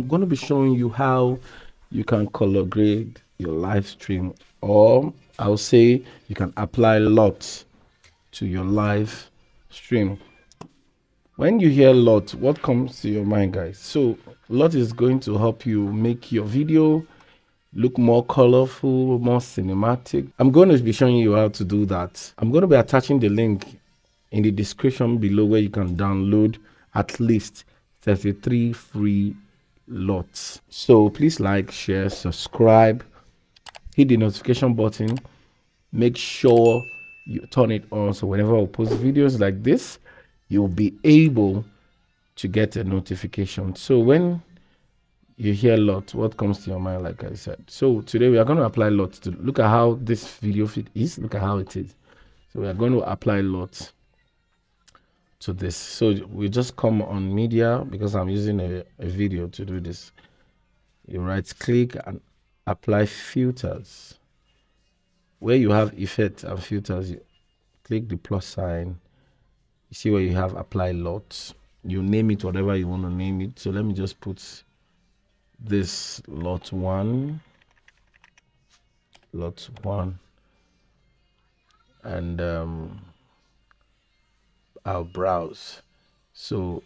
going to be showing you how you can color grade your live stream, or I'll say you can apply LUT to your live stream. When you hear LUT, what comes to your mind, guys? So LUT is going to help you make your video look more colorful, more cinematic. I'm going to be showing you how to do that. I'm going to be attaching the link in the description below where you can download at least 33 free LUTs. So please like, share, subscribe, hit the notification button. Make sure you turn it on so whenever I post videos like this, you'll be able to get a notification. So when you hear LUT, what comes to your mind? Like I said, so today we are going to apply LUT to look at how this video feed is. Look at how it is. So we are going to apply LUT to this. So we just come on media, because I'm using a video to do this. You right click and apply filters. Where you have effects and filters, you click the plus sign. You see where you have apply LUT. You name it whatever you want to name it. So let me just put this LUT 1, LUT 1, and I'll browse. So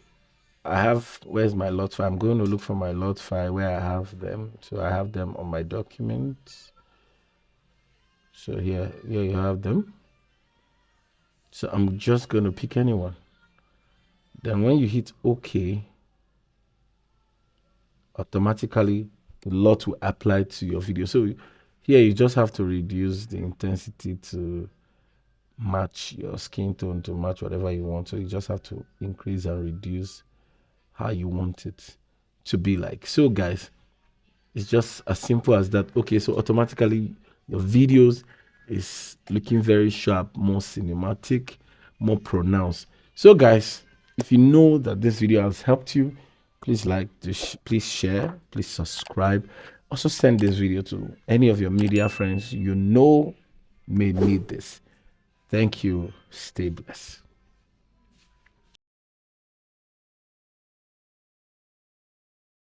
I have, where's my LUT file? I'm going to look for my LUT file where I have them. So I have them on my documents. So here you have them. So I'm just going to pick anyone. Then when you hit OK, automatically the LUT will apply to your video. So here you just have to reduce the intensity to match your skin tone, to match whatever you want. So you just have to increase and reduce how you want it to be like. So guys, it's just as simple as that. Okay, so automatically your videos is looking very sharp, more cinematic, more pronounced. So guys, if you know that this video has helped you, please like, please share, please subscribe. Also send this video to any of your media friends you know may need this. Thank you. Stay blessed.